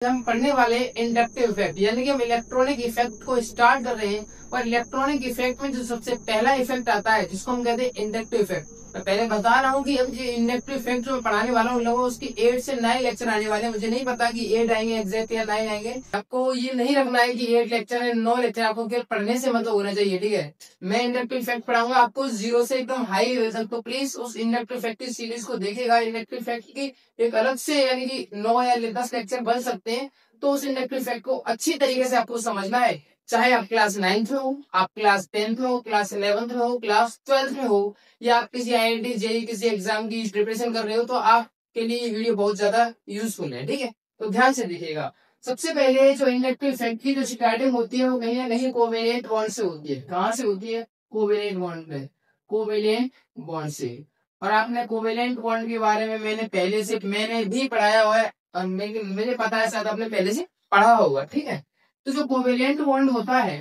हम पढ़ने वाले इंडक्टिव इफेक्ट, यानी कि हम इलेक्ट्रॉनिक इफेक्ट को स्टार्ट कर रहे हैं। और इलेक्ट्रॉनिक इफेक्ट में जो सबसे पहला इफेक्ट आता है जिसको हम कहते हैं इंडक्टिव इफेक्ट। मैं पहले बता रहा हूँ कि अब ये इंडक्टिव इफेक्ट जो मैं पढ़ाने वाला हूँ लोगों, उसकी 8 से 9 लेक्चर आने वाले हैं। मुझे नहीं पता कि 8 आएंगे एग्जैक्ट या 9 आएंगे। आपको ये नहीं रखना है कि 8 लेक्चर है 9 लेक्चर, आपको केवल पढ़ने से मतलब होना चाहिए, ठीक है। मैं इंडक्टिव इफेक्ट पढ़ाऊंगा आपको 0 से एकदम हाई लेवल तक, तो प्लीज उस इंडक्टिव इफेक्ट की सीरीज को देखिएगा। इंडक्टिव इफेक्ट की एक अलग से यानी कि 9 या 10 लेक्चर बन सकते हैं। तो उस इंडक्टिव इफेक्ट को अच्छी तरीके से आपको समझना है, चाहे आप क्लास 9th में हो, आप क्लास 10th में हो, क्लास 11th में हो, क्लास 12th में हो, या आप किसी IIT जेईई किसी एग्जाम की प्रिपरेशन कर रहे हो, तो आपके लिए ये वीडियो बहुत ज्यादा यूजफुल है, ठीक है। तो ध्यान से देखिएगा। सबसे पहले जो इंडक्टिव इफेक्ट की जो स्टार्टिंग होती है वो कहीं ना कहीं कोवेलेंट बॉन्ड से होती है। कहाँ से होती है? कोवेलेंट बॉन्ड में, कोवेलेंट बॉन्ड से। और आपने कोवेलेंट बॉन्ड के बारे में मैंने भी पढ़ाया हुआ है, और मुझे पता है शायद आपने पहले से पढ़ा होगा, ठीक है। तो जो कोवेलेंट बॉन्ड होता है,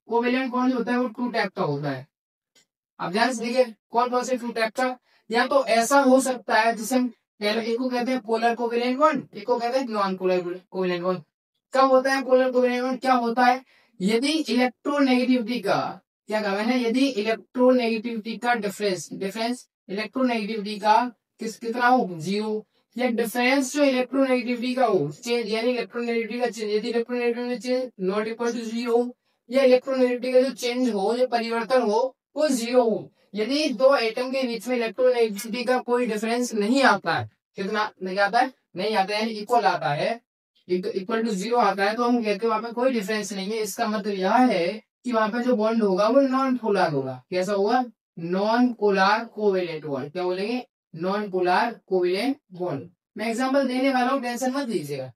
कोवेलेंट बॉन्ड होता है वो 2 टाइप का होता है। अब ध्यान से देखिए कौन कौन से 2 टाइप का। या तो ऐसा हो सकता है जिसे हम एक को कहते हैं पोलर कोवेलेंट बॉन्ड, एक को कहते हैं नॉन पोलर कोवेलेंट बॉन्ड। कब होता है पोलर कोवेलेंट बॉन्ड? क्या होता है? यदि इलेक्ट्रोनेगेटिविटी का, क्या कहा मैंने, यदि इलेक्ट्रोनेगेटिविटी का डिफरेंस इलेक्ट्रोनेगेटिविटी का कितना हो? 0। या डिफरेंस जो इलेक्ट्रोनेगेटिविटी का हो, चेंज यानी इलेक्ट्रोनेगेटिविटी का चेंज, यदि electronegativity change not equal to 0, या इलेक्ट्रोनेगेटिविटी का जो चेंज हो, जो परिवर्तन हो, वो 0 हो। यदि दो एटम के बीच में इलेक्ट्रोनेगेटिविटी का कोई डिफरेंस नहीं आता है, कितना नहीं आता है? नहीं आता है, इक्वल आता है, इक्वल टू 0 आता है, तो हम कहते हैं वहां पे कोई डिफरेंस नहीं है। इसका मतलब यह है कि वहां पे जो बॉन्ड होगा वो नॉन पोलर होगा। कैसा होगा? Non polar covalent bond. क्या बोलेंगे? Non polar covalent bond. मैं एग्जांपल देने वाला हूँ, टेंशन मत लीजिएगा।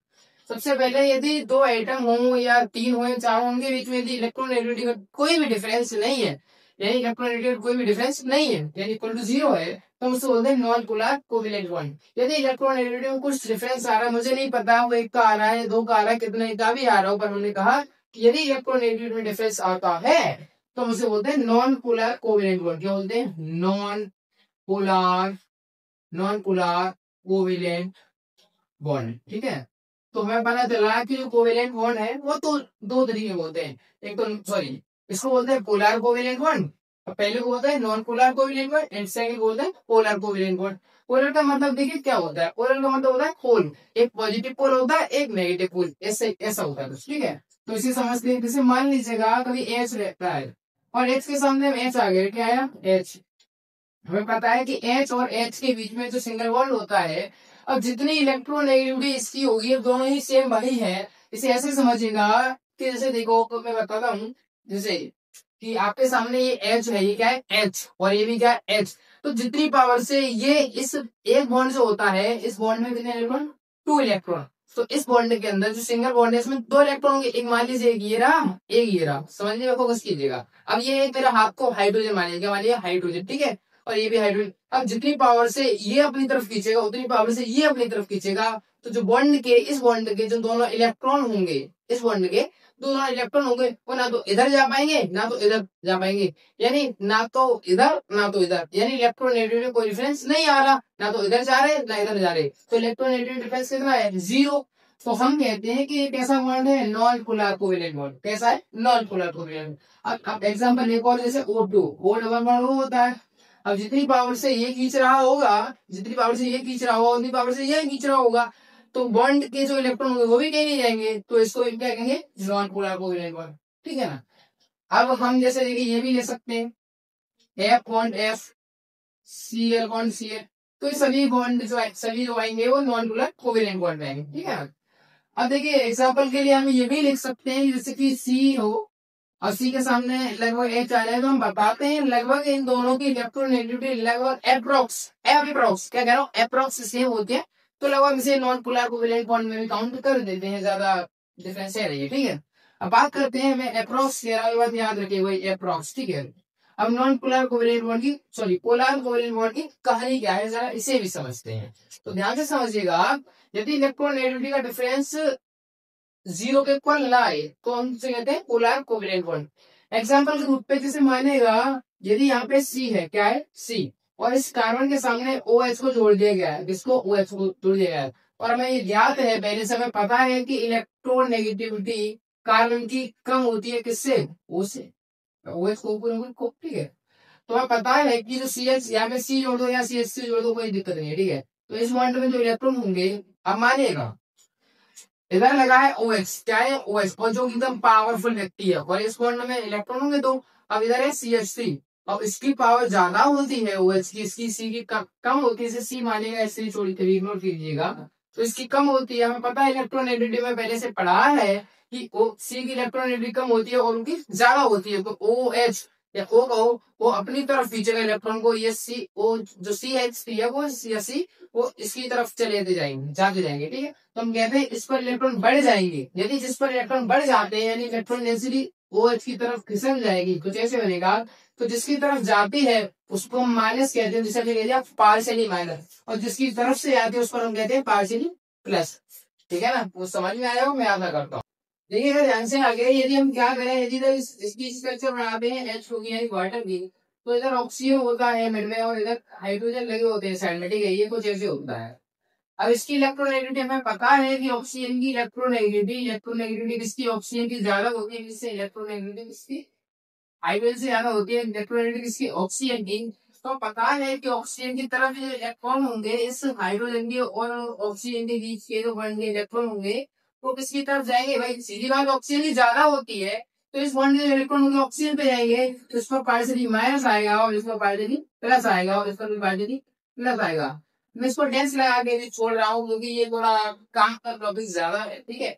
सबसे पहले यदि दो एटम हो या 3 हो या 4 हो, उनके बीच में यदि इलेक्ट्रोनेगेटिविटी का कोई भी डिफरेंस नहीं है, यानी इलेक्ट्रोनेगेटिविटी का कोई भी डिफरेंस नहीं है, यानी इक्वल टू 0 है, तो हम उसको बोलते हैं नॉन पोलर कोवेलेंट बॉन्ड। यदि इलेक्ट्रोनेगेटिविटी में कुछ डिफरेंस आ रहा है, मुझे नहीं पता वो 1 का आ रहा है, 2 का आ रहा है, कितने का भी आ रहा हो, पर हमने कहा कि यदि इलेक्ट्रोनेगेटिविटी में डिफरेंस आता है तो हम उसे बोलते हैं नॉन पोलर कोवेलेंट बॉन्ड। क्या बोलते हैं? नॉन पोलर कोवेलेंट बॉन्ड, ठीक है। तो हमें पता चला कि जो कोवेलेंट बॉन्ड है वो तो 2 तरीके होते हैं। एक तो सॉरी, इसको बोलते हैं पोलर कोवेलेंट बॉन्ड, और पहले को बोलते हैं non polar covalent bond, and second बोलते हैं पोलर कोवेलेंट बॉन्ड। पोलर का मतलब देखिए क्या होता है, पोलर का मतलब होता है पोल, एक पॉजिटिव पोल होता है, एक नेगेटिव पोल, ऐसे ऐसा होता है, ठीक है। तो इसे समझते हैं। जैसे मान लीजिएगा कभी एच रहता है और एच के सामने एच आ गया, क्या आया? एच। हमें पता है कि एच और एच के बीच में जो सिंगल बॉन्ड होता है, अब जितनी इलेक्ट्रोनेगेटिविटी इसकी होगी, अब दोनों ही सेम वही है। इसे ऐसे समझिएगा कि जैसे देखो, तो मैं बताता हूँ, जैसे कि आपके सामने ये एच है, ये क्या है? एच, और ये भी क्या है? एच। तो जितनी पावर से ये इस एक बॉन्ड जो होता है, इस बॉन्ड में कितने इलेक्ट्रॉन? 2 इलेक्ट्रॉन। तो इस बॉन्ड के अंदर जो सिंगल बॉन्ड है इसमें 2 इलेक्ट्रॉन होंगे। एक मान लीजिए एक ये रहा, एक ये रहा, समझिए, फोकस कीजिएगा। अब ये एक मेरा हाथ को हाइड्रोजन मानिए, क्या मानिए? हाइड्रोजन, ठीक है। और ये भी हाइड्रोजन। अब जितनी पावर से ये अपनी तरफ खींचेगा उतनी पावर से ये अपनी तरफ खींचेगा, तो जो बॉन्ड के इस बॉन्ड के जो दोनों इलेक्ट्रॉन होंगे, इस बॉन्ड के दोनों इलेक्ट्रॉन होंगे, वो ना तो इधर जा पाएंगे ना तो इधर जा पाएंगे, यानी ना तो इधर ना तो इधर, यानी इलेक्ट्रोनेगेटिविटी में कोई डिफरेंस नहीं आ रहा, ना तो इधर जा रहे ना इधर जा रहे। तो इलेक्ट्रोनेगेटिविटी डिफरेंस कितना है? 0। तो हम कहते हैं कि ये कैसा बॉन्ड है? Non polar covalent bond. कैसा है? Non polar covalent. अब एग्जांपल एक और, जैसे O2, O डबल बॉन्ड वो होता है। अब जितनी पावर से ये खींच रहा होगा, जितनी पावर से ये खींच रहा होगा उतनी पावर से ये खींच रहा होगा, तो बॉन्ड के जो इलेक्ट्रॉन होंगे वो भी कहीं नहीं जाएंगे, तो इसको क्या कहेंगे? नॉन पोलर कोवेलेंट बॉन्ड, ठीक है ना। अब हम जैसे देखिए ये भी ले सकते हैं, F bond F, Cl bond Cl। तो ये सभी बॉन्ड सभी जो आएंगे वो नॉन पोलर कोवेलेंट बॉन्ड आएंगे, ठीक है। अब देखिए एग्जाम्पल के लिए हम ये भी लिख सकते हैं, जैसे कि C हो और C के सामने लगभग H आ जाए, तो हम बताते हैं लगभग इन दोनों की इलेक्ट्रोनेगेटिविटी लगभग अप्रोक्स क्या कह रहा हूँ, अप्रोक्स सेम होती है। तो लगभग इसे नॉन पोलर कोवेलेंट बॉन्ड में भी काउंट कर देते हैं, ज्यादा डिफरेंस है नहीं, ठीक है। अब बात करते हैं, मैं अप्रोक्स कह रहा हूँ, बात याद रखिए वही अप्रोक्स, ठीक है। अब नॉन पोलर कोवेलेंट बॉन्ड की पोलर कोवेलेंट बॉन्ड की कहानी क्या है, जरा इसे भी समझते हैं। तो ध्यान से समझिएगा, यदि इलेक्ट्रोनेगेटिविटी का डिफरेंस 0 के इक्वल ना आए तो हम उसे कहते हैं पोलर कोवेलेंट बॉन्ड। एग्जांपल के रूप पे जैसे मानेगा, यदि यहाँ पे C है, क्या है? C, और इस कार्बन के सामने OH को जोड़ दिया गया है, किसको? OH को जोड़ दिया गया है, और हमें ये ज्ञात है, पहले से हमें पता है कि इलेक्ट्रोनेगेटिविटी कार्बन की कम होती है किससे, ओ से, OH को, ठीक है। तो हमें पता है कि जो CH यहाँ पे C जोड़ दो या CH3 जोड़ दो, कोई दिक्कत नहीं है, ठीक है। तो इस बॉन्ड में जो इलेक्ट्रॉन होंगे, अब मानिएगा इधर लगा है OH, क्या है OH, और जो एकदम पावरफुल व्यक्ति है, और इस बॉन्ड में इलेक्ट्रॉन होंगे दो। अब इधर है CH3, अब इसकी पावर ज्यादा होती है OH की, इसकी C की कम होती है, इसे C मानेगा, इसलिए छोड़ी कभी इग्नोर कीजिएगा। तो इसकी कम होती है, हमें पता है इलेक्ट्रोनेगेटिविटी में पहले से पढ़ा है कि C की इलेक्ट्रोनेगेटिविटी कम होती है और उनकी ज्यादा होती है। तो OH या O कहो, वो अपनी तरफ खींचेगा इलेक्ट्रॉन को, ये CO जो CH3 है वो या C वो इसकी तरफ चले जाएंगे, जाते जाएंगे, ठीक है। तो हम कहते हैं इस पर इलेक्ट्रॉन बढ़ जाएंगे, यदि जिस पर इलेक्ट्रॉन बढ़ जाते हैं यानी इलेक्ट्रॉन डेंसिटी OH की तरफ खिसक जाएगी, कुछ ऐसे बनेगा। तो जिसकी तरफ जाती है उसको हम माइनस कहते हैं, जिसे कह दिया पार्शियली माइनस, और जिसकी तरफ से आती है उस पर हम कहते हैं पार्शियली प्लस, ठीक है ना। वो समझ में आया हो, मैं आशा करता हूँ। देखिए अगर ध्यान से आगे यदि हम क्या करें, यदि तो इसकी स्ट्रक्चर बनाते हैं H होगी यानी वाटर की, तो इधर ऑक्सीजन होता है मिड में और इधर हाइड्रोजन लगे होते हैं साइड में, ठीक है। ये कुछ ऐसे होता है। अब इसकी इलेक्ट्रोनेगेटिविटी हमें पता है कि ऑक्सीजन की इलेक्ट्रोनेगेटिविटी किसकी, ऑक्सीजन की ज्यादा होती है, किससे, इलेक्ट्रोनेगेटिविटी किसकी, हाइड्रोजन से ज्यादा होती है इलेक्ट्रोनेगेटिविटी किसकी, ऑक्सीजन की। तो पता है कि ऑक्सीजन की तरफ जो इलेक्ट्रॉन होंगे इस हाइड्रोजन के और ऑक्सीजन के बीच के जो बॉन्ड के इलेक्ट्रॉन होंगे वो किसकी तरफ जाएंगे, भाई सीधी बात ऑक्सीजन की ज्यादा होती है, तो इस बॉन्ड के इलेक्ट्रॉन होंगे ऑक्सीजन पे जाएंगे, तो इस पर पार्शियली माइनस आएगा और इस पर पार्शियली प्लस आएगा और इस पर भी पार्शियली प्लस आएगा। मैं इसको टेंस लगा के भी छोड़ रहा हूँ क्योंकि ये थोड़ा काम का टॉपिक ज्यादा है, ठीक है।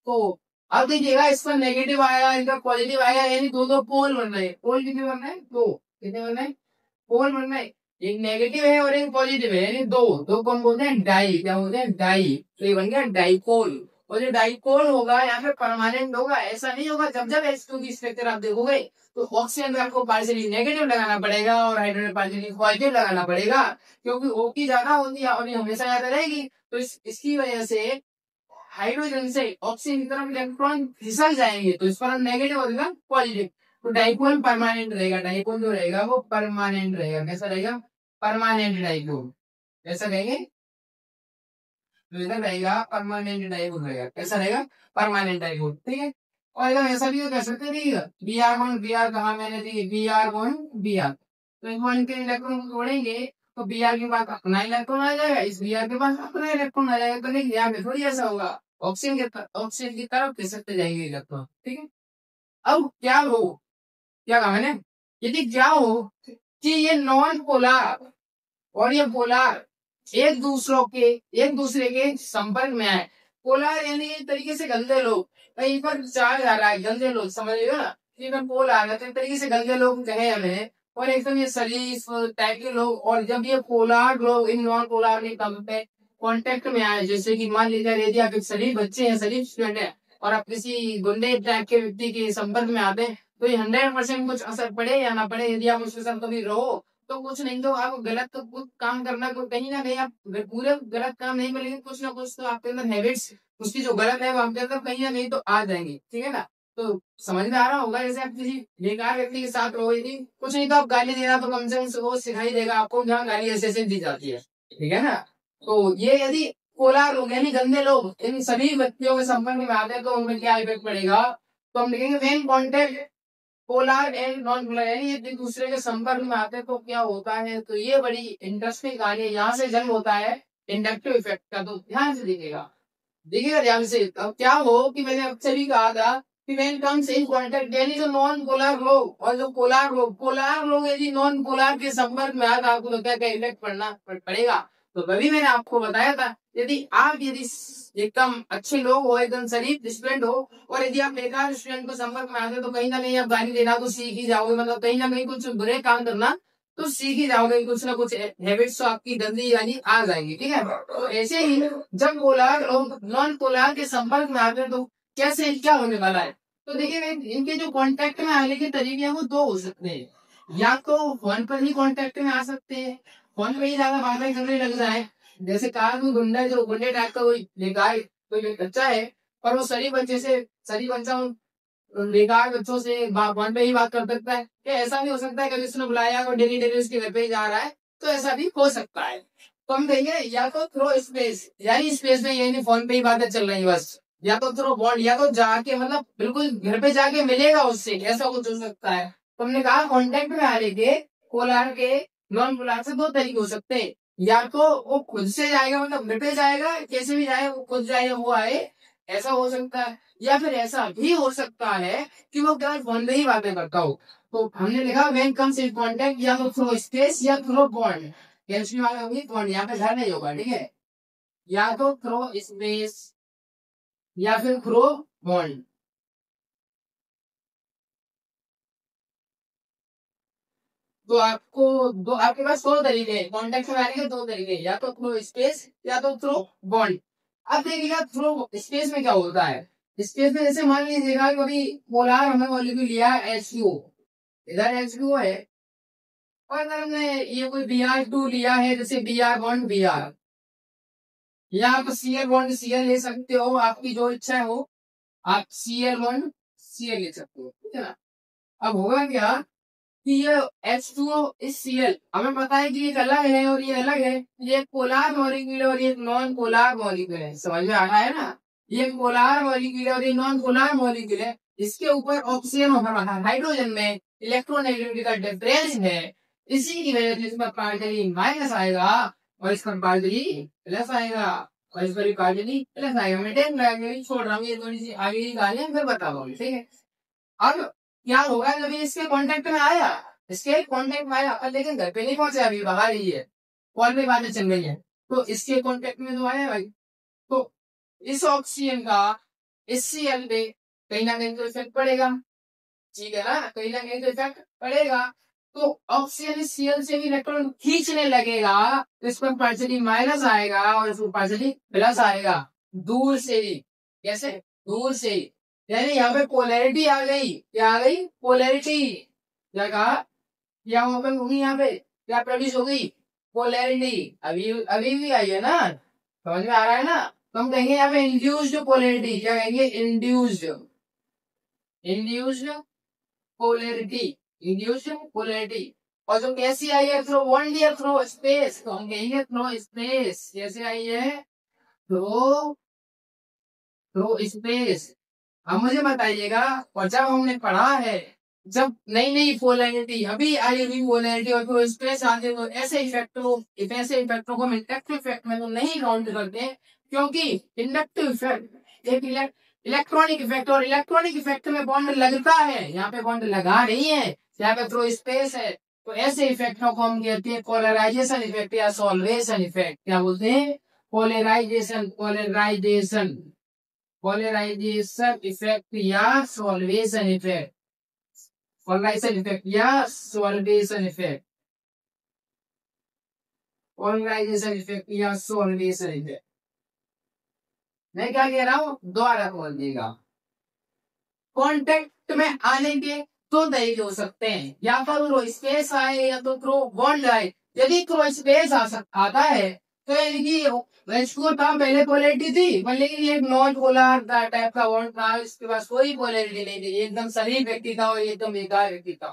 तो अब देखिएगा इस पर नेगेटिव आएगा, इनका पॉजिटिव आएगा, यानी दो दो पोल बन रहे हैं। पोल कितने बन रहे हैं, दो, कितने बन रहे हैं, पोल बन रहे हैं। एक नेगेटिव है और एक पॉजिटिव है, यानी दो, दो कौन बोलते हैं, डाई, क्या बोलते हैं, डाई। तो ये बन गया डाईपोल। और जो डाईपोल होगा यहाँ पे परमानेंट होगा, ऐसा नहीं होगा जब जब H2 की स्ट्रक्चर आप देखोगे तो ऑक्सीजन में आपको पार्शियली नेगेटिव लगाना पड़ेगा और हाइड्रोजन पार्शियली पॉजिटिव लगाना पड़ेगा, क्योंकि O की ज्यादा होती है और ये हमेशा ज्यादा रहेगी। तो इसकी वजह से हाइड्रोजन से ऑक्सीजन की तरफ इलेक्ट्रॉन फिसल जाएंगे, तो इस पर नेगेटिव होगा पॉजिटिव। तो डाइपोल परमानेंट रहेगा, डाइपोल जो रहेगा वो परमानेंट रहेगा, कैसा रहेगा, परमानेंट डाइपोल, ऐसा कहेंगे, तो इधर रहेगा परमानेंट डाइपोल रहेगा, कैसा रहेगा, परमानेंट डाइपोल, ठीक है। और इधर ऐसा भी कर सकते हैं, b r one, b r कहा मैंने दी, b r one, b r, तो इस वन के इलेक्ट्रॉन को जोड़ेंगे तो बी आर के पास अपना इलेक्ट्रॉन आ जाएगा, इस बी आर के पास अपना इलेक्ट्रॉन आ जाएगा। तो नहीं यहाँ पे थोड़ी ऐसा होगा, ऑक्सीजन की तरफ खिसकते जाएंगे इलेक्ट्रॉन, ठीक है। अब क्या कहा मैंने, यदि क्या हो कि ये नॉन पोलर और ये पोलर एक दूसरे के संपर्क में आए, पोलर यानी एक तरीके से गंदे लोग, कहीं पर चार्ज आ रहा है, गंदे लोग समझिएगा ना, कि अगर पोल आ गए तो एक तरीके से गंदे लोग कहे हमें, और एकदम ये शरीफ टाइप के लोग। और जब ये पोलर लोग इन नॉन पोलर के कम पे कांटेक्ट में आए, जैसे कि मान लीजिए यदि आप एक शरीफ बच्चे हैं, शरीफ स्टूडेंट है, और आप किसी गुंडे टाइप के व्यक्ति के संपर्क में आते हैं, तो ये 100% कुछ असर पड़े या ना पड़े, यदि आप उसके साथ कभी रहो तो कुछ नहीं, तो आप गलत तो कुछ काम करना, तो कहीं ना कहीं आप पूरे गलत काम नहीं करेंगे, कुछ ना कुछ तो आपके अंदर हैबिट्स उसकी जो गलत है वो आपके अंदर कहीं ना कहीं तो आ जाएंगी, ठीक है ना। तो समझ में आ रहा होगा, जैसे आप किसी बेकार व्यक्ति के साथ रहो, यदि कुछ नहीं तो आप गाली देना, तो कम से कम वो सिखाई देगा आपको जहाँ गाली ऐसे ऐसे दी जाती है, ठीक है ना। तो ये यदि पोलर लोग यानी गंदे लोग इन सभी व्यक्तियों के संपर्क में आते हैं तो उनमें क्या इफेक्ट पड़ेगा, तो हम लिखेंगे when contact polar and non polar, यानी एक दूसरे के संपर्क में आते हैं तो क्या होता है। तो ये बड़ी इंटरेस्टिंग कहानी है, यहाँ से जन्म होता है इंडक्टिव इफेक्ट का, तो ध्यान से देखिएगा ध्यान से। अब क्या हो कि मैंने आपसे भी कहा था कि व्हेन कम्स इन कांटेक्ट यानी जो नॉन पोलर लोग और जो पोलर लोग यदि नॉन पोलर के संपर्क में आता आपको तो क्या क्या इफेक्ट पड़ेगा। तो तभी मैंने आपको बताया था, यदि एकदम अच्छे लोग हो, एकदम शरीफ स्टूडेंट हो, और यदि आप बेकार स्टूडेंट को संपर्क में आते तो कहीं ना कहीं आप गाली देना तो सीख ही जाओगे, मतलब कहीं ना कहीं कुछ बुरे काम करना तो सीख ही जाओगे, कुछ ना कुछ हैबिट्स तो आपकी गंदी यानी आ जाएंगी, ठीक है। तो ऐसे ही जब पोलर और नॉन पोलर के संपर्क में आते हैं तो कैसे क्या होने वाला है। तो देखिए इनके जो कांटेक्ट में आने के तरीके हैं वो दो हो सकते हैं, या तो फोन पर ही कांटेक्ट में आ सकते हैं, फोन पे ही ज्यादा बातें करने लग जाए, जैसे कार में गुंडा जो गुंडे टाइप का कोई बेकार कोई बच्चा है, और वो शरीफ बच्चा बेकार बच्चों से फोन पे ही बात कर सकता है, क्या ऐसा भी हो सकता है कभी उसने बुलाया और डेली डेली उसके घर पे ही जा रहा है, तो ऐसा भी हो सकता है। तो हम कहेंगे या तो थ्रो स्पेस, यानी स्पेस में यानी फोन पे ही बातें चल रही बस, या तो थ्रो बॉन्ड, या तो जाके मतलब बिल्कुल घर पे जाके मिलेगा उससे, ऐसा कुछ हो सकता है। तो हमने कहा कॉन्टेक्ट में आने के पोलर के नॉन पोलर से दो तरीके हो सकते हैं, या तो वो खुद से जाएगा मतलब घर पे जाएगा, कैसे भी जाए वो खुद जाए वो आए, ऐसा हो सकता है, या फिर ऐसा भी हो सकता है कि वो केवल फोन पे ही बातें करता हो। तो हमने लिखा व्हेन कम्स इन कांटेक्ट, या तो थ्रू स्पेस या थ्रू बॉन्ड, कैसी वाला होगी बॉन्ड, यहाँ पे घर नहीं होगा, ठीक है, या तो थ्रू स्पेस या फिर थ्रू बॉन्ड। तो आपको दो, आपके पास दो तरीके हैं कॉन्टेक्ट में आने के, दो तरीके, या तो थ्रू स्पेस या तो थ्रू बॉन्ड। अब देखिएगा थ्रू स्पेस में क्या होता है। स्पेस में जैसे मान लीजिएगा कि अभी पोलर हमने मॉलिक्यूल लिया HCO, इधर HCO है, और अगर हमने ये कोई Br2 लिया है, जैसे Br बॉन्ड Br, या आप Cl बॉन्ड Cl ले सकते हो, आपकी जो इच्छा हो आप Cl बॉन्ड Cl ले सकते हो, ठीक है ना। अब होगा क्या कि ये H2O इस Cl, हमें पता है कि एक अलग है और ये अलग है, ये एक पोलर मॉलिक्यूल है और ये एक नॉन पोलर मॉलिक्यूल है, समझ में आ रहा है ना। ये एक पोलर मॉलिक्यूल है और ये नॉन पोलर मॉलिक्यूल है, इसके ऊपर ऑक्सीजन और हाइड्रोजन में इलेक्ट्रोनेगेटिविटी का डिफरेंस है, इसी की वजह से इसमें पार्टिकली माइनस आएगा और इसका पार्टिकली प्लस आएगा, और इस पर पार्टिकली प्लस आएगा। मैं टाइम लगेगा, छोड़ रहा हूँ ये थोड़ी सी आगे की कहानी फिर बताऊंगा, ठीक है। अब क्या होगा जब ये इसके कांटेक्ट में आया, इसके कांटेक्ट में आया, लेकिन घर पे नहीं पहुंचा, अभी बाहर ही है, कॉल पे बातें चल रही है, तो इसके कांटेक्ट में तो आया भाई, तो इस ऑक्सीजन का इस Cl पे कहीं ना कहीं तो इफेक्ट पड़ेगा, ठीक है ना, कहीं ना कहीं तो इफेक्ट पड़ेगा। तो ऑक्सीजन इस Cl से भी इलेक्ट्रॉन खींचने लगेगा, तो इस पर पार्शियली माइनस आएगा और इस पर पार्शियली प्लस आएगा, दूर से ही, कैसे, दूर से ही, यानी यहाँ पे पोलैरिटी आ गई, क्या आ गई, पोलैरिटी, क्या कहा, क्या ओपन होगी यहाँ पे, क्या प्रोड्यूस हो गई, पोलैरिटी, अभी अभी भी आई है ना, समझ में आ रहा है ना। तो हम कहेंगे यहाँ पे इंड्यूस्ड पोलैरिटी, क्या कहेंगे, induced, induced polarity, induced polarity. और जो कैसी आई है, थ्रो बॉन्ड या थ्रो स्पेस, तो हम कहेंगे थ्रो स्पेस, कैसे आई है, थ्रो थ्रो स्पेस। अब मुझे बताइएगा, और जब हमने पढ़ा है, जब नई नई पोलैरिटी अभी आई हुई पोलैरिटी और फिर स्पेस आ गई, तो ऐसे इफेक्टों को हम इंडक्टिव इफेक्ट में तो नहीं काउंट करते, क्योंकि इंडक्टिव इफेक्ट एक इलेक्ट्रॉनिक इफेक्ट, और इलेक्ट्रॉनिक इफेक्ट में बॉन्ड लगता है, यहाँ पे बॉन्ड लगा नहीं है, यहाँ पे थ्रो स्पेस है, तो ऐसे इफेक्टों को हम कहते हैं पोलराइजेशन इफेक्ट या सॉल्वेशन इफेक्ट। क्या बोलते हैं, पोलराइजेशन, पोलराइजेशन, पोलराइजेशन इफेक्ट या सॉल्वेशन इफेक्ट, पोलराइजेशन इफेक्ट या सॉल्वेशन इफेक्ट, पोलराइजेशन इफेक्ट या सॉल्वेशन इफेक्ट। मैं क्या कह रहा हूं, दोबारा बोल दिएगा, कॉन्टेक्ट में आने के दो तरीके हो सकते हैं, या तो थ्रो स्पेस आए या तो थ्रो बॉन्ड आए। यदि थ्रो स्पेस आता है तो यानी कि H2O था, पहले पोलैरिटी थी, पर लेकिन ये एक नॉन पोलर टाइप का बॉन्ड था, इसके पास कोई पोलैरिटी नहीं थी, ये एकदम शरीफ व्यक्ति था और ये एकदम बेकार व्यक्ति था।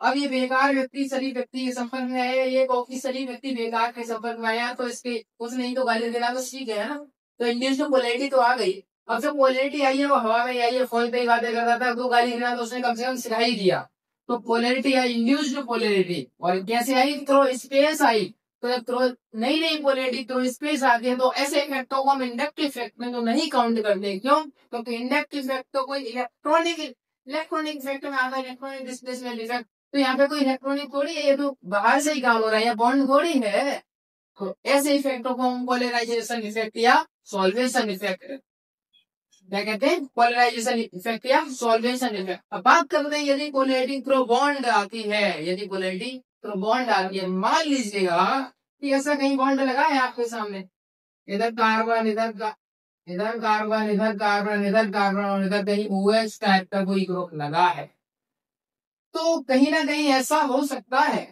अब ये बेकार व्यक्ति शरीफ व्यक्ति के संपर्क में आया, ये कॉफी शरीफ व्यक्ति बेकार के संपर्क में आया, तो इसके कुछ नहीं तो गाली देना तो ठीक है ना, तो इंडियन पोलैरिटी तो आ गई। अब जब पोलैरिटी आई है वो हवा में आई है, फोन पे ही बातें करता था, दो गाली देना तो उसने कम से कम सिखा ही दिया। तो पोलैरिटी आई, इंड्यूस्ड पोलैरिटी, और कैसे आई, थ्रो स्पेस आई। तो जब थ्रो नई नई पोलैरिटी थ्रो स्पेस आती है, तो ऐसे इफेक्टों को हम इंडक्टिव इफेक्ट में तो नहीं काउंट करते, क्यों, क्योंकि इंडक्टिव इफेक्ट तो कोई इलेक्ट्रॉनिक इफेक्ट में आता है, इलेक्ट्रॉनिक डिस्प्लेसमेंट इफेक्ट, तो यहाँ पे कोई इलेक्ट्रॉनिक थोड़ी है, ये तो बाहर से ही काम हो रहा है, या बॉन्ड थोड़ी है। तो ऐसे इफेक्टों को हम पोलराइजेशन इफेक्ट या सॉल्वेशन इफेक्ट क्या कहते हैं, पोलराइजेशन इफेक्ट या सॉल्वेशन इफेक्ट। अब बात करते हैं यदि पोलैरिटी थ्रो बॉन्ड आती है, यदि पोलैरिटी थ्रो बॉन्ड आती है, मान लीजिएगा कि ऐसा कहीं बॉन्ड लगा है आपके सामने, इधर कार्बन, इधर कार्बन, इधर कार्बन, इधर कार्बन, और इधर कहीं OH टाइप का कोई ग्रुप लगा है, तो कहीं ना कहीं ऐसा हो सकता है,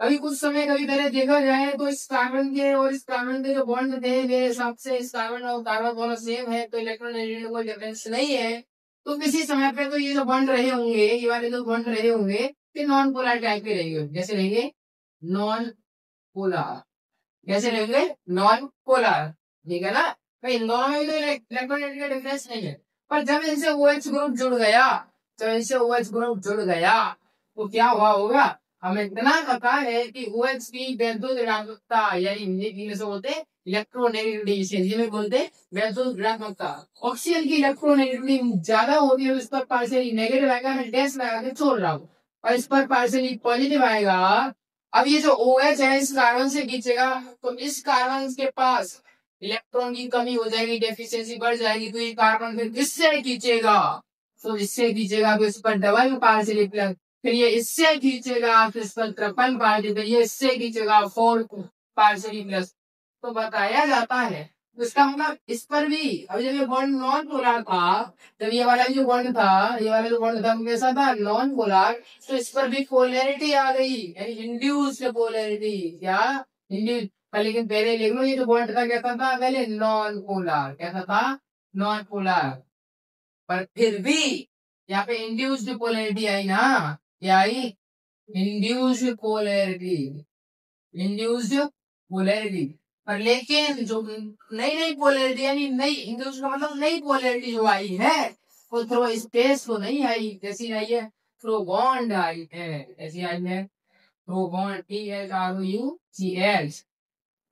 अभी कुछ समय कभी पहले देखा जाए तो इस कार्बन के और इस कार्बन के जो बॉन्ड थे, मेरे हिसाब से इस कार्बन और कार्बन दोनों सेम है, तो इलेक्ट्रोनेगेटिव कोई डिफरेंस नहीं है। तो किसी समय पे तो ये जो बॉन्ड रहे होंगे, ये वाले जो बॉन्ड रहे होंगे, ये नॉन पोलर टाइप के रहेंगे, जैसे रहेंगे नॉन पोलर, कैसे लिखेंगे, नॉन पोलर, ठीक है ना। भाई इन दोनों में तो इलेक्ट्रोनेगेटिव का डिफरेंस नहीं है, पर जब इनसे OH ग्रुप जुड़ गया, जब इनसे OH ग्रुप जुड़ गया तो क्या हुआ होगा, हमें इतना पता है कि OH की वैद्युत ऋणात्मकता यानी इंग्लिश में बोलते हैं इलेक्ट्रोनेगेटिविटी, हिंदी में बोलते हैं वैद्युत ऋणात्मकता। ऑक्सीजन की इलेक्ट्रोनेगेटिविटी ज्यादा होगी है, इस पर पार्शियली नेगेटिव आएगा, मैं डैश लगा के छोड़ रहा हूँ, और इस पर पार्शियली पॉजिटिव आएगा। अब ये जो OH है इस कार्बन से खींचेगा, तो इस कार्बन के पास इलेक्ट्रॉन की कमी हो जाएगी, डेफिशिएंसी बढ़ जाएगी, तो ये कार्बन फिर किससे खींचेगा, तो इससे खींचेगा, तो इस पर डबल पार्शियली प्लस, फिर ये इससे खींचेगा, फिर इस पर ट्रिपल पार्शियली, फिर ये इससे खींचेगा, फोर पार्शियली प्लस। तो बताया जाता है, तो इसका मतलब इस पर भी, अब जब ये बॉन्ड नॉन पोलर था, जब ये वाला जो बॉन्ड था, ये वाला जो बॉन्ड था कैसा था, नॉन पोलर, तो इस पर भी पोलैरिटी आ गई, यानी इंड्यूस्ड पोलैरिटी, क्या इंड्यूस। लेकिन पहले लिख लो, ये जो बॉन्ड था कैसा था, पहले नॉन पोलर, कैसा था, नॉन पोलर, पर फिर भी यहाँ पे इंड्यूस्ड पोलैरिटी आई ना, क्या आई, इंड्यूस्ड पोलैरिटी, इंड्यूस्ड पोलैरिटी। पर लेकिन जो नई नई पोलैरिटी यानी नई इंड्यूस्ड का मतलब नई पोलैरिटी जो आई है, वो थ्रो स्पेस तो नहीं आई, जैसी आई है थ्रो बॉन्ड आई है, ऐसी आई है through bond, THROUGH,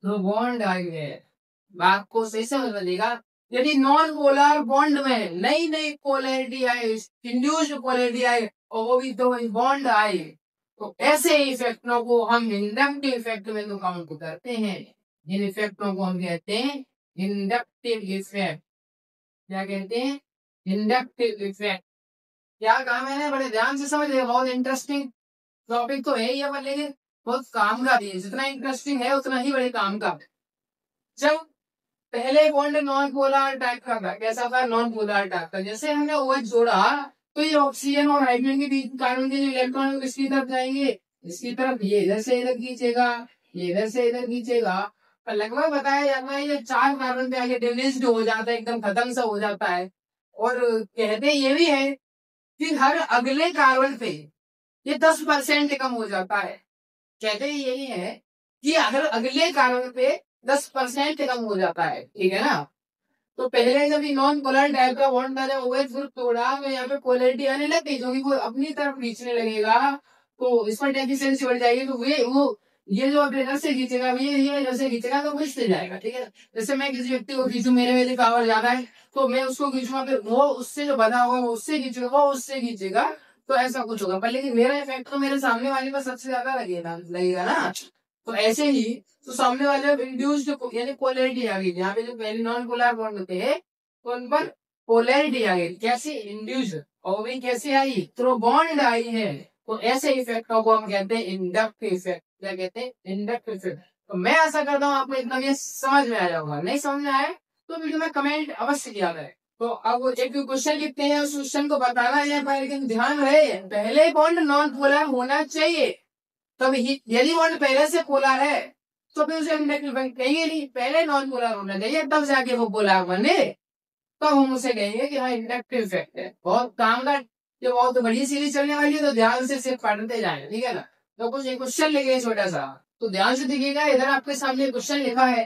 through bond आई है। बात को सही से समझिएगा, यदि नॉन पोलर बॉन्ड में नई नई पोलैरिटी आई, इंड्यूस्ड पोलैरिटी आई, और वो भी दो बॉन्ड आए, तो ऐसे इफेक्टों को हम इंडक्टिव इफेक्ट में तो काउंट करते हैं। जिन इफेक्टों को हम कहते हैं इंडक्टिव इफेक्ट, क्या कहते हैं, इंडक्टिव इफेक्ट। क्या कहा मैंने, बड़े ध्यान से समझ, बहुत इंटरेस्टिंग टॉपिक तो है ही है, पर लेकिन बहुत काम का भी है, जितना इंटरेस्टिंग है उतना ही बड़े काम का। जब पहले बॉन्ड नॉन पोलर टाइप का था, कैसा था, नॉन पोलर टाइप का, जैसे हमने OH जोड़ा, तो ये ऑक्सीजन और हाइड्रोजन के बीच कार्बन के जो इलेक्ट्रॉन किसकी तरफ जाएंगे, इसकी तरफ, ये इधर से इधर खींचेगा, ये इधर से इधर खींचेगा। पर लगभग बताया जाता है ये 4 कार्बन पे आके डिविनिस्ड हो जाता है, एकदम खत्म सा हो जाता है। और कहते ये भी है कि हर अगले कार्बन पे ये 10% कम हो जाता है। कहते यही है कि अगर अगले कार्बन पे 10% कम हो जाता है, ठीक है ना। तो पहले जब नॉन पोलर टाइप का बॉन्ड था, जब OH ग्रुप तोड़ा, तो यहाँ पे पोलैरिटी आने लग गई, जो कि वो अपनी तरफ खींचने लगेगा, तो इस पर डेफिशिएंसी बढ़ जाएगी, तो ये जो अब इधर से खींचेगा, ये इधर से खींचेगा, तो खींचते जाएगा, ठीक है। जैसे मैं किसी व्यक्ति को खींचू, मेरे में पावर ज्यादा है, तो मैं उसको खींचूंगा, फिर वो उससे जो बना होगा वो उससे खींचेगा, वो उससे खींचेगा, तो ऐसा कुछ होगा। पर लेकिन मेरा इफेक्ट तो मेरे सामने वाले पर सबसे ज्यादा लगेगा ना। तो ऐसे ही तो सामने वाले इंड्यूस्ड यानी पोलैरिटी आ गई, यहाँ पे जो पहले नॉन पोलर बॉन्ड होते हैं तो उन पर पोलैरिटी आ गई, कैसे, इंड्यूस्ड, और भी कैसे आई, थ्रो बॉन्ड आई है। तो ऐसे इफेक्टों को हम कहते हैं इंडक्टिव इफेक्ट, क्या कहते हैं, इंडक्टिव इफेक्ट। तो मैं आशा करता हूँ आपको एकदम ये समझ में आया होगा, नहीं समझ में आए तो वीडियो में कमेंट अवश्य किया जाए। तो अब एक क्वेश्चन लिखते हैं, उस क्वेश्चन को बताना है, लेकिन ध्यान रहे पहले बॉन्ड नॉन पोलर होना चाहिए, तब यदि बॉन्ड पहले से पोलर है तो फिर उसे इंडक्टिव इफेक्ट कहेंगे नहीं, पहले नॉन पोलर होना चाहिए तब जाके वो पोलर बने, तब हम उसे कहेंगे कि हाँ इंडक्टिव इफेक्ट है। बहुत काम का, ये बहुत बड़ी सीरीज चलने वाली है, तो ध्यान से सिर्फ पढ़ते जाए, ठीक है ना। तो कुछ एक क्वेश्चन लिखे छोटा सा, तो ध्यान से देखिएगा, इधर आपके सामने क्वेश्चन लिखा है,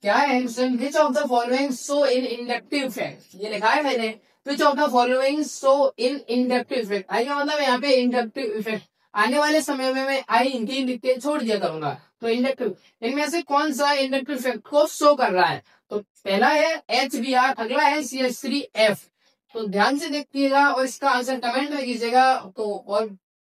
क्या है question, which of the following so in inductive effect, ये लिखा है मैंने, which of the following so in inductive effect. I का मतलब यहाँ पे इंडक्टिव इफेक्ट, आने वाले समय में मैं आई हिंदी लिख के छोड़ दिया करूंगा, तो इंडक्टिव, इनमें से कौन सा इंडक्टिव इफेक्ट को शो कर रहा है, तो पहला है HBr, अगला है CH3F। तो ध्यान से देखिएगा और इसका आंसर कमेंट में कीजिएगा, तो और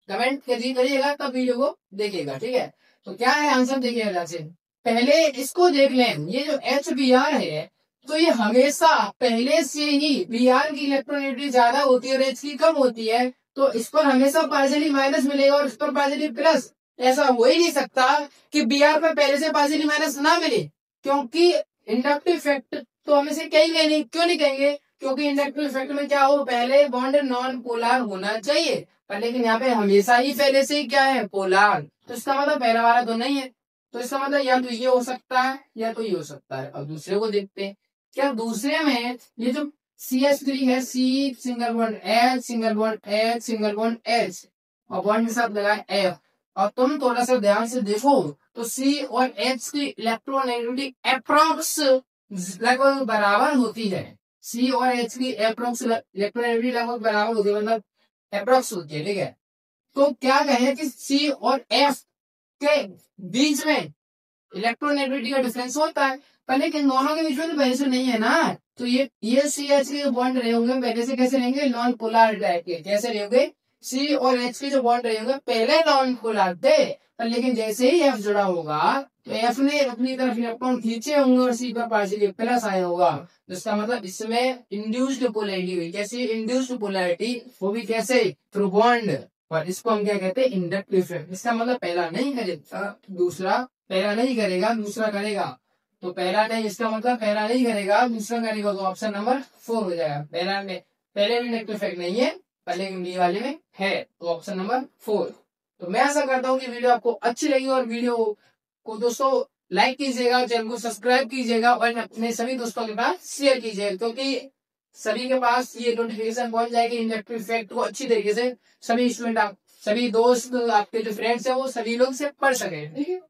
कमेंट करिएगा तब वीडियो को देखिएगा, ठीक है। तो क्या है आंसर, देखिएगा से पहले इसको देख लें, ये जो HBr है, तो ये हमेशा पहले से ही Br की इलेक्ट्रोनेगेटिविटी ज्यादा होती है और H की कम होती है, तो इस पर हमेशा पार्शियली माइनस मिलेगा और इस पर पार्शियली प्लस। ऐसा हो ही नहीं सकता कि Br पर पहले से पार्शियली माइनस ना मिले, क्योंकि इंडक्टिव इफेक्ट तो हम इसे कहेंगे नहीं, क्यों नहीं कहेंगे, क्योंकि इंडक्टिव इफेक्ट में क्या हो, पहले बॉन्ड नॉन पोलर होना चाहिए, पर लेकिन यहाँ पे हमेशा ही पहले से ही क्या है, पोलर, तो इसका मतलब पहला वाला तो नहीं है, तो इसका मतलब या तो ये हो सकता है या तो ये हो सकता है। अब दूसरे को देखते हैं, क्या दूसरे में ये जो CH3 है, C single bond H single bond H single bond H और बॉन्ड के साथ लगा F, और तुम थोड़ा सा ध्यान से देखो तो C और H की इलेक्ट्रोनेगेटिविटी अप्रोक्स लगभग बराबर होती है। C और H की अप्रोक्स इलेक्ट्रोनेगेटिविटी लगभग बराबर होती है, मतलब अप्रोक्स होती है, ठीक है। तो क्या कहें कि C और F के बीच में इलेक्ट्रोनेगेटिविटी का डिफरेंस होता है, पर लेकिन दोनों के बीच में तो पहले से नहीं है ना। तो ये सी एच के जो बॉन्ड रहे होंगे पहले से कैसे रहेंगे, नॉन पोलर टाइप के। कैसे रहेंगे, सी और एच के जो बॉन्ड रहे होंगे पहले नॉन पोलर थे, पर लेकिन जैसे ही एफ जुड़ा होगा तो एफ ने अपनी तरफ इलेक्ट्रॉन खींचे होंगे और सी पर पार्शियली प्लस आया होगा। जिसका मतलब इसमें इंड्यूस्ड पोलैरिटी हुई। कैसी इंड्यूस्ड पोलैरिटी, वो भी कैसे, थ्रू बॉन्ड। और इसको हम क्या कहते हैं, इंडक्टिव इफेक्ट। इसका मतलब पहला नहीं करेगा दूसरा, पहला नहीं करेगा दूसरा करेगा। तो पहला नहीं, इसका मतलब पहला नहीं करेगा दूसरा करेगा, तो ऑप्शन नंबर 4 हो जाएगा। पहला में पहले में इंडक्टिव इफेक्ट नहीं है, पहले बी वाले में है, तो ऑप्शन नंबर 4। तो मैं ऐसा करता हूँ कि वीडियो आपको अच्छी लगी और वीडियो को दोस्तों लाइक कीजिएगा, चैनल को सब्सक्राइब कीजिएगा और अपने सभी दोस्तों के पास शेयर कीजिएगा, क्योंकि सभी के पास ये नोटिफिकेशन पहुंच जाएगी इंडक्टिव इफेक्ट को अच्छी तरीके से सभी स्टूडेंट, आप सभी दोस्त, आपके जो फ्रेंड्स है वो सभी लोग से पढ़ सके, ठीक है।